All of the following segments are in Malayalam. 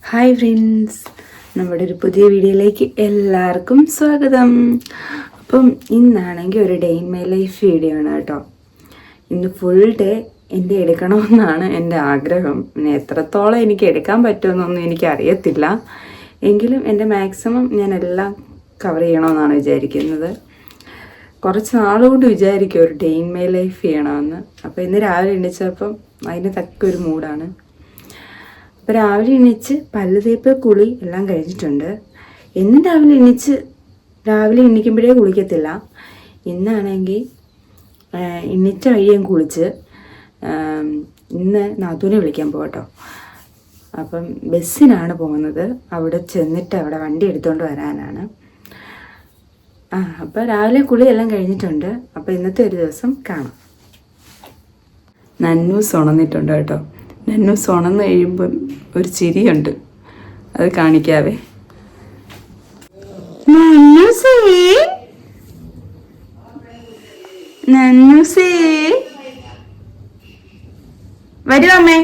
ഹായ് ഫ്രണ്ട്സ്, നമ്മുടെ ഒരു പുതിയ വീഡിയോയിലേക്ക് എല്ലാവർക്കും സ്വാഗതം. അപ്പം ഇന്നാണെങ്കിൽ ഒരു day in my life video ആണ് കേട്ടോ. ഇന്ന് ഫുൾ ഡേ എൻ്റെ എടുക്കണമെന്നാണ് എൻ്റെ ആഗ്രഹം. പിന്നെ എത്രത്തോളം എനിക്ക് എടുക്കാൻ പറ്റുമെന്നൊന്നും എനിക്കറിയത്തില്ല. എങ്കിലും എൻ്റെ മാക്സിമം ഞാൻ എല്ലാം കവർ ചെയ്യണമെന്നാണ് വിചാരിക്കുന്നത്. കുറച്ച് നാളുകൊണ്ട് വിചാരിക്കും ഒരു ഡേ ഇൻ മൈ ലൈഫ് ചെയ്യണമെന്ന്. അപ്പോൾ ഇന്ന് രാവിലെ എണീച്ചപ്പം അതിന് തക്ക ഒരു മൂഡാണ്. അപ്പോൾ രാവിലെ എണീച്ച് പല്ല് തേപ്പ് കുളി എല്ലാം കഴിഞ്ഞിട്ടുണ്ട്. എന്നും രാവിലെ എണീക്കുമ്പോഴേ കുളിക്കത്തില്ല. ഇന്നാണെങ്കിൽ എണീറ്റ വഴിയും കുളിച്ച് ഇന്ന് നാത്തൂനെ വിളിക്കാൻ പോകട്ടോ. അപ്പം ബസ്സിനാണ് പോകുന്നത്. അവിടെ ചെന്നിട്ട് അവിടെ വണ്ടി എടുത്തുകൊണ്ട് വരാനാണ്. അപ്പോൾ രാവിലെ കുളി എല്ലാം കഴിഞ്ഞിട്ടുണ്ട്. അപ്പോൾ ഇന്നത്തെ ഒരു ദിവസം കാണാം. നന്നൂസ് ഉണർന്നിട്ടുണ്ട് കേട്ടോ. നന്നൂസ് ഉണർന്ന് കഴിയുമ്പം ഒരു ചിരിയുണ്ട്, അത് കാണിക്കാവേ. നന്നൂസേ വരൂ അമ്മേ.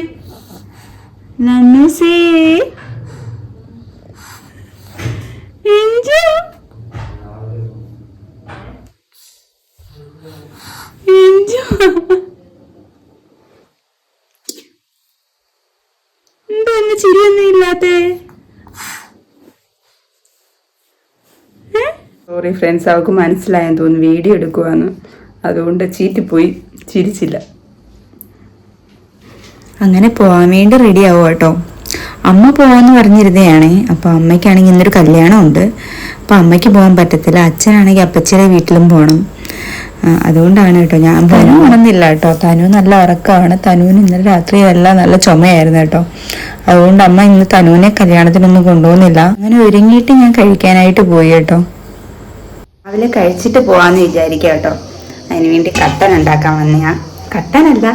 നന്നൂസേ എന്താ ചിരിയൊന്നും ഇല്ലാത്തേ? സോറി ഫ്രണ്ട്സ്, അവൾക്ക് മനസ്സിലായെന്ന് തോന്നുന്നു വീഡിയോ എടുക്കുവാന്ന്. അതുകൊണ്ട് ചീറ്റിപ്പോയി, ചിരിച്ചില്ല. അങ്ങനെ പോകാൻ വേണ്ടി റെഡി ആവുക കേട്ടോ. അമ്മ പോകാമെന്ന് പറഞ്ഞിരുന്നതാണേ. അപ്പോൾ അമ്മയ്ക്കാണെങ്കിൽ ഇന്നൊരു കല്യാണം ഉണ്ട്. അപ്പോൾ അമ്മയ്ക്ക് പോകാൻ പറ്റത്തില്ല. അച്ഛനാണെങ്കിൽ അപ്പച്ചിയുടെ വീട്ടിലും പോകണം. അതുകൊണ്ടാണ് കേട്ടോ ഞാൻ തനു ഉണർന്നില്ല കേട്ടോ. തനു നല്ല ഉറക്കമാണ്. തനുവിന് ഇന്നലെ രാത്രി എല്ലാം നല്ല ചുമയായിരുന്നു കേട്ടോ. അതുകൊണ്ട് അമ്മ ഇന്ന് തനുവിനെ കല്യാണത്തിനൊന്നും കൊണ്ടുപോകുന്നില്ല. അങ്ങനെ ഒരുങ്ങിയിട്ട് ഞാൻ കഴിക്കാനായിട്ട് പോയി കേട്ടോ. രാവിലെ കഴിച്ചിട്ട് പോവാന്ന് വിചാരിക്കുക കേട്ടോ. അതിന് വേണ്ടി കട്ടൻ ഉണ്ടാക്കാൻ വന്നയാ. കട്ടനല്ല,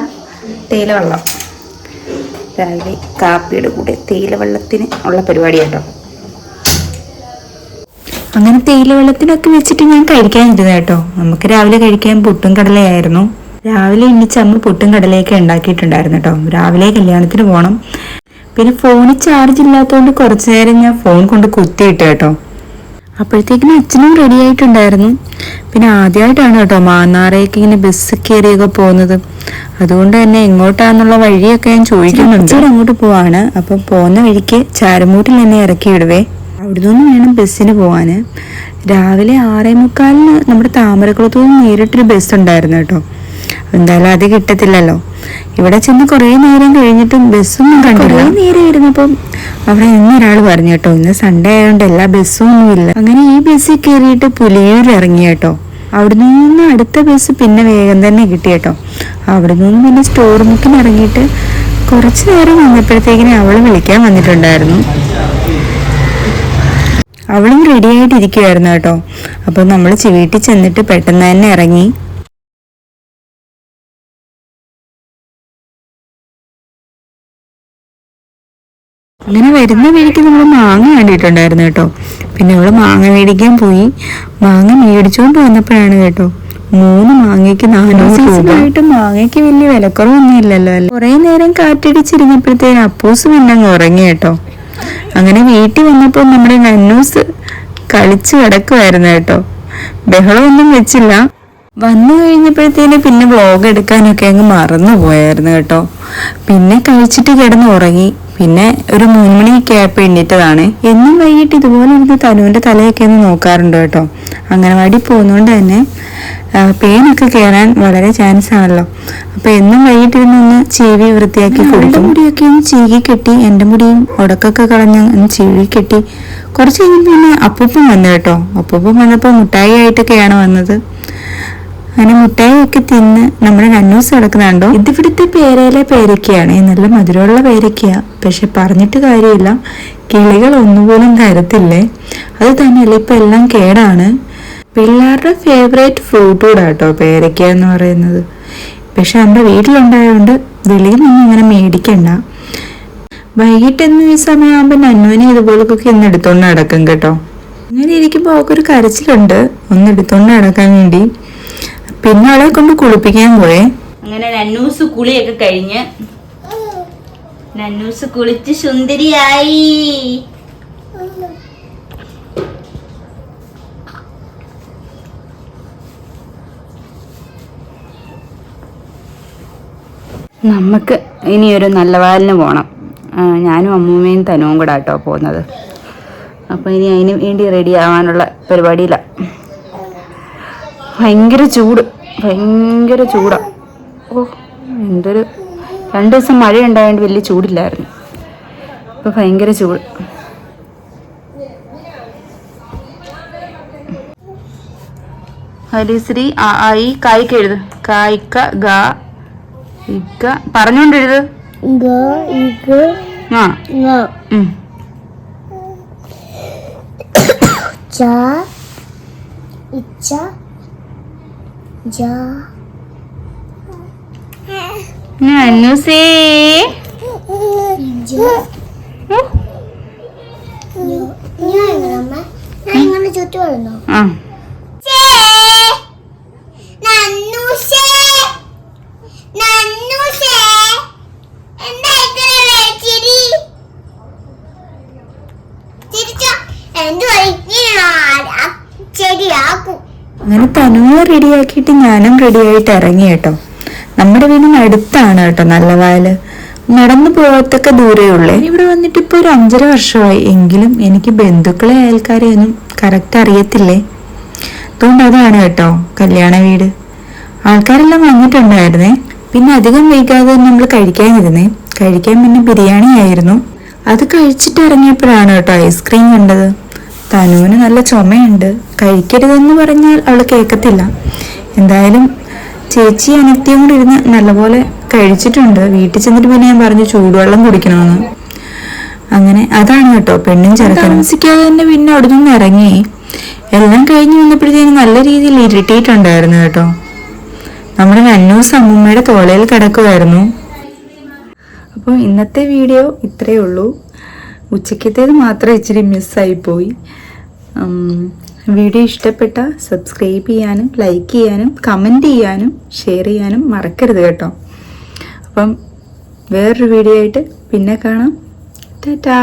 തേയിലവെള്ളം. രാവിലെ കാപ്പിയുടെ കൂടെ തേയിലവെള്ളത്തിന് ഉള്ള പരിപാടി കേട്ടോ. അങ്ങനെ തേയിലവെള്ളത്തിനൊക്കെ വെച്ചിട്ട് ഞാൻ കഴിക്കാനിരുന്നു കേട്ടോ. നമുക്ക് രാവിലെ കഴിക്കാൻ പുട്ടും കടലയായിരുന്നു. രാവിലെ എണ്ണിച്ച് അമ്മ പുട്ടും കടലയൊക്കെ ഉണ്ടാക്കിയിട്ടുണ്ടായിരുന്നു കേട്ടോ. രാവിലെ കല്യാണത്തിന് പോകണം. പിന്നെ ഫോണിൽ ചാർജ് ഇല്ലാത്തതുകൊണ്ട് കുറച്ചു നേരം ഞാൻ ഫോൺ കൊണ്ട് കുത്തിയിട്ട് കേട്ടോ. അപ്പോഴത്തേക്കിനും അച്ഛനും റെഡി ആയിട്ടുണ്ടായിരുന്നു. പിന്നെ ആദ്യമായിട്ടാണ് കേട്ടോ മാന്നാറേക്ക് ഇങ്ങനെ ബസ് കയറിയൊക്കെ പോകുന്നത്. അതുകൊണ്ട് തന്നെ എങ്ങോട്ടാന്നുള്ള വഴിയൊക്കെ ഞാൻ ചോദിക്കുന്നുണ്ട്. അങ്ങോട്ട് പോവാണ്. അപ്പം പോകുന്ന വഴിക്ക് ചാരമൂട്ടിൽ എന്നെ ഇറക്കി വിടുവേ. അവിടെ നിന്ന് വേണം ബസ്സിന് പോകാൻ. രാവിലെ 6:45 നമ്മുടെ താമരക്കുളത്തു നിന്ന് നേരിട്ടൊരു ബസ് ഉണ്ടായിരുന്നു കേട്ടോ. എന്തായാലും അത് കിട്ടത്തില്ലല്ലോ. ഇവിടെ ചെന്ന് കുറേ നേരം കഴിഞ്ഞിട്ടും ബസ്സൊന്നും കണ്ടില്ല. കുറേ നേരം ഇരുന്നപ്പം അവിടെ ഇന്നൊരാൾ പറഞ്ഞു കേട്ടോ, ഇന്ന് സൺഡേ ആയതുകൊണ്ട് എല്ലാ ബസ്സും ഒന്നുമില്ല. അങ്ങനെ ഈ ബസ്സിൽ കയറിയിട്ട് പുലിയൂരിൽ ഇറങ്ങി കേട്ടോ. അവിടെ നിന്ന് അടുത്ത ബസ് പിന്നെ വേഗം തന്നെ കിട്ടി കേട്ടോ. അവിടെ നിന്ന് പിന്നെ സ്റ്റോർ മുക്കിന് ഇറങ്ങിയിട്ട് കുറച്ച് നേരം വന്നപ്പോഴത്തേക്കിനെ അവൾ വിളിക്കാൻ വന്നിട്ടുണ്ടായിരുന്നു. അവളും റെഡി ആയിട്ടിരിക്കുവായിരുന്നു കേട്ടോ. അപ്പോൾ നമ്മൾ വീട്ടിൽ ചെന്നിട്ട് പെട്ടെന്ന് തന്നെ ഇറങ്ങി. അങ്ങനെ വരുന്ന വഴിക്ക് നമ്മൾ മാങ്ങ കണ്ടിട്ടുണ്ടായിരുന്നു കേട്ടോ. പിന്നെ അവള് മാങ്ങ മേടിക്കാൻ പോയി. മാങ്ങ മേടിച്ചുകൊണ്ട് വന്നപ്പോഴാണ് കേട്ടോ 3 മാങ്ങയ്ക്ക് 400 രൂപ. മാങ്ങയ്ക്ക് വലിയ വിലക്കുറവൊന്നും ഇല്ലല്ലോ. കുറെ നേരം കാറ്റടിച്ചിരുന്നപ്പോഴത്തേന് അപ്പൂസ് പിന്നെ അങ്ങ് ഉറങ്ങി കേട്ടോ. അങ്ങനെ വീട്ടിൽ വന്നപ്പോൾ നമ്മുടെ നന്നൂസ് കളിച്ച് കിടക്കുമായിരുന്നു കേട്ടോ. ബഹളമൊന്നും വെച്ചില്ല. വന്നു കഴിഞ്ഞപ്പോഴത്തേന് പിന്നെ വ്ലോഗ് എടുക്കാനൊക്കെ അങ്ങ് മറന്നു പോയായിരുന്നു കേട്ടോ. പിന്നെ കഴിച്ചിട്ട് കിടന്ന് ഉറങ്ങി. പിന്നെ ഒരു 3 മണിയൊക്കെ ആയപ്പോൾ എണ്ണീറ്റതാണ്. എന്നും വൈകിട്ട് ഇതുപോലെ ഇരുന്ന് തനുവിൻ്റെ തലയൊക്കെ ഒന്ന് നോക്കാറുണ്ട് കേട്ടോ. അംഗനവാടി പോകുന്നതുകൊണ്ട് തന്നെ പേനൊക്കെ കയറാൻ വളരെ ചാൻസ് ആണല്ലോ. അപ്പോൾ എന്നും വൈകിട്ടിരുന്നൊന്ന് ചീവി വൃത്തിയാക്കി കൊടുക്കും. മുടിയൊക്കെ ഒന്ന് ചീകി കെട്ടി, എൻ്റെ മുടിയും ഉടക്കൊക്കെ കളഞ്ഞ് ഒന്ന് ചീവി കെട്ടി. കുറച്ച് കഴിഞ്ഞപ്പോൾ പിന്നെ അപ്പൂപ്പൻ വന്നു കേട്ടോ. അപ്പൂപ്പൻ വന്നപ്പോൾ മുട്ടായി ആയിട്ടൊക്കെയാണ് വന്നത്. അങ്ങനെ മുട്ടായിയൊക്കെ തിന്ന് നമ്മുടെ നന്നൂസ് കിടക്കുന്നുണ്ടോ. ഇതിവിടുത്തെ പേരയിലെ പേരയ്ക്കയാണ്. നല്ല മധുരമുള്ള പേരയ്ക്കയാണ്. പക്ഷെ പറഞ്ഞിട്ട് കാര്യമില്ല, കിളികൾ ഒന്നുപോലും തരത്തില്ലേ. അത് തന്നെയല്ല ഇപ്പം എല്ലാം കേടാണ്. പിള്ളേരുടെ ഫേവറേറ്റ് ഫ്രൂട്ട് കൂടെ കേട്ടോ പേരയ്ക്ക എന്ന് പറയുന്നത്. പക്ഷെ നമ്മുടെ വീട്ടിലുണ്ടായതുകൊണ്ട് വെളിയിൽ നിന്നും ഇങ്ങനെ മേടിക്കണ്ട. വൈകിട്ടെന്ന് ഈ സമയമാകുമ്പോൾ നന്നുവിനെ ഇതുപോലൊക്കെ ഒന്ന് എടുത്തോണ്ട് നടക്കും കേട്ടോ. അങ്ങനെ ഇരിക്കുമ്പോൾ അവൾക്കൊരു കരച്ചിലുണ്ട്, ഒന്ന് എടുത്തോണ്ട് നടക്കാൻ വേണ്ടി. പിന്നെ അവളെ കൊണ്ട് കുളിപ്പിക്കാൻ പോയേ. അങ്ങനെ നന്നൂസ് കുളിയൊക്കെ കഴിഞ്ഞ് നന്നൂസ് കുളിച്ച് സുന്ദരിയായി. നമുക്ക് ഇനിയൊരു നല്ല വാലിന് പോകണം. ഞാനും അമ്മൂമ്മയും തനുവും കൂടെ ആട്ടോ പോകുന്നത്. അപ്പോൾ ഇനി അതിന് വേണ്ടി റെഡി ആവാനുള്ള പരിപാടിയിലാണ്. ഭയങ്കര ചൂടാ. ഓ എന്തൊരു 2 ദിവസം മഴ ഉണ്ടായതുകൊണ്ട് വലിയ ചൂടില്ലായിരുന്നു. ഇപ്പോൾ ഭയങ്കര ചൂട്. ഹരിശ്രീ ആയി കായ്ക്ക് എഴുത്. കായ്ക്ക ഗ ഇക്ക പറഞ്ഞോണ്ടെഴുത്. ആ നന്നൂസേ അങ്ങനെ തനുവെ റെഡിയാക്കിയിട്ട് ഞാനും റെഡിയായിട്ട് ഇറങ്ങി കേട്ടോ. നമ്മുടെ വീടിന് അടുത്താണ് കേട്ടോ നല്ല വയല്. നടന്നു പോകത്തൊക്കെ ദൂരേ ഉള്ളേ. ഇവിടെ വന്നിട്ട് ഇപ്പൊ ഒരു 5.5 വർഷമായി. എങ്കിലും എനിക്ക് ബന്ധുക്കളെ അയൽക്കാരെ ഒന്നും കറക്റ്റ് അറിയത്തില്ലേ. അതുകൊണ്ട് അതാണ് കേട്ടോ കല്യാണ വീട്. ആൾക്കാരെല്ലാം വന്നിട്ടുണ്ടായിരുന്നേ. പിന്നെ അധികം വൈകാതെ നമ്മൾ കഴിക്കാനിരുന്നേ. കഴിക്കാൻ പിന്നെ ബിരിയാണി ആയിരുന്നു. അത് കഴിച്ചിട്ട് ഇറങ്ങിയപ്പോഴാണ് കേട്ടോ ഐസ്ക്രീം കണ്ടത്. തനുവിന് നല്ല ചുമയുണ്ട്. കഴിക്കരുതെന്ന് പറഞ്ഞാൽ അവൾ കേൾക്കത്തില്ല. എന്തായാലും ചേച്ചി അനിത്യയും കൂടി ഇരുന്ന് നല്ലപോലെ കഴിച്ചിട്ടുണ്ട്. വീട്ടിൽ ചെന്നിട്ട് പിന്നെ ഞാൻ പറഞ്ഞു ചൂടുവെള്ളം കുടിക്കണമെന്ന്. അങ്ങനെ അതാണ് കേട്ടോ പെണ്ണും ചെറുക്കനും. താമസിക്കാതെ തന്നെ പിന്നെ അവിടെ നിന്ന് ഇറങ്ങി. എല്ലാം കഴിഞ്ഞ് വന്നപ്പോഴത്തേക്കും നല്ല രീതിയിൽ ഇരുട്ടിയിട്ടുണ്ടായിരുന്നു കേട്ടോ. നമ്മുടെ നന്നൂസ് അമ്മൂമ്മയുടെ തോളയിൽ കിടക്കുമായിരുന്നു. അപ്പോൾ ഇന്നത്തെ വീഡിയോ ഇത്രയേ ഉള്ളൂ. ഉച്ചക്കത്തേത് മാത്രം ഇച്ചിരി മിസ്സായിപ്പോയി. വീഡിയോ ഇഷ്ടപ്പെട്ട സബ്സ്ക്രൈബ് ചെയ്യാനും ലൈക്ക് ചെയ്യാനും കമൻറ്റ് ചെയ്യാനും ഷെയർ ചെയ്യാനും മറക്കരുത് കേട്ടോ. അപ്പം വേറൊരു വീഡിയോ ആയിട്ട് പിന്നെ കാണാം. ടാറ്റാ.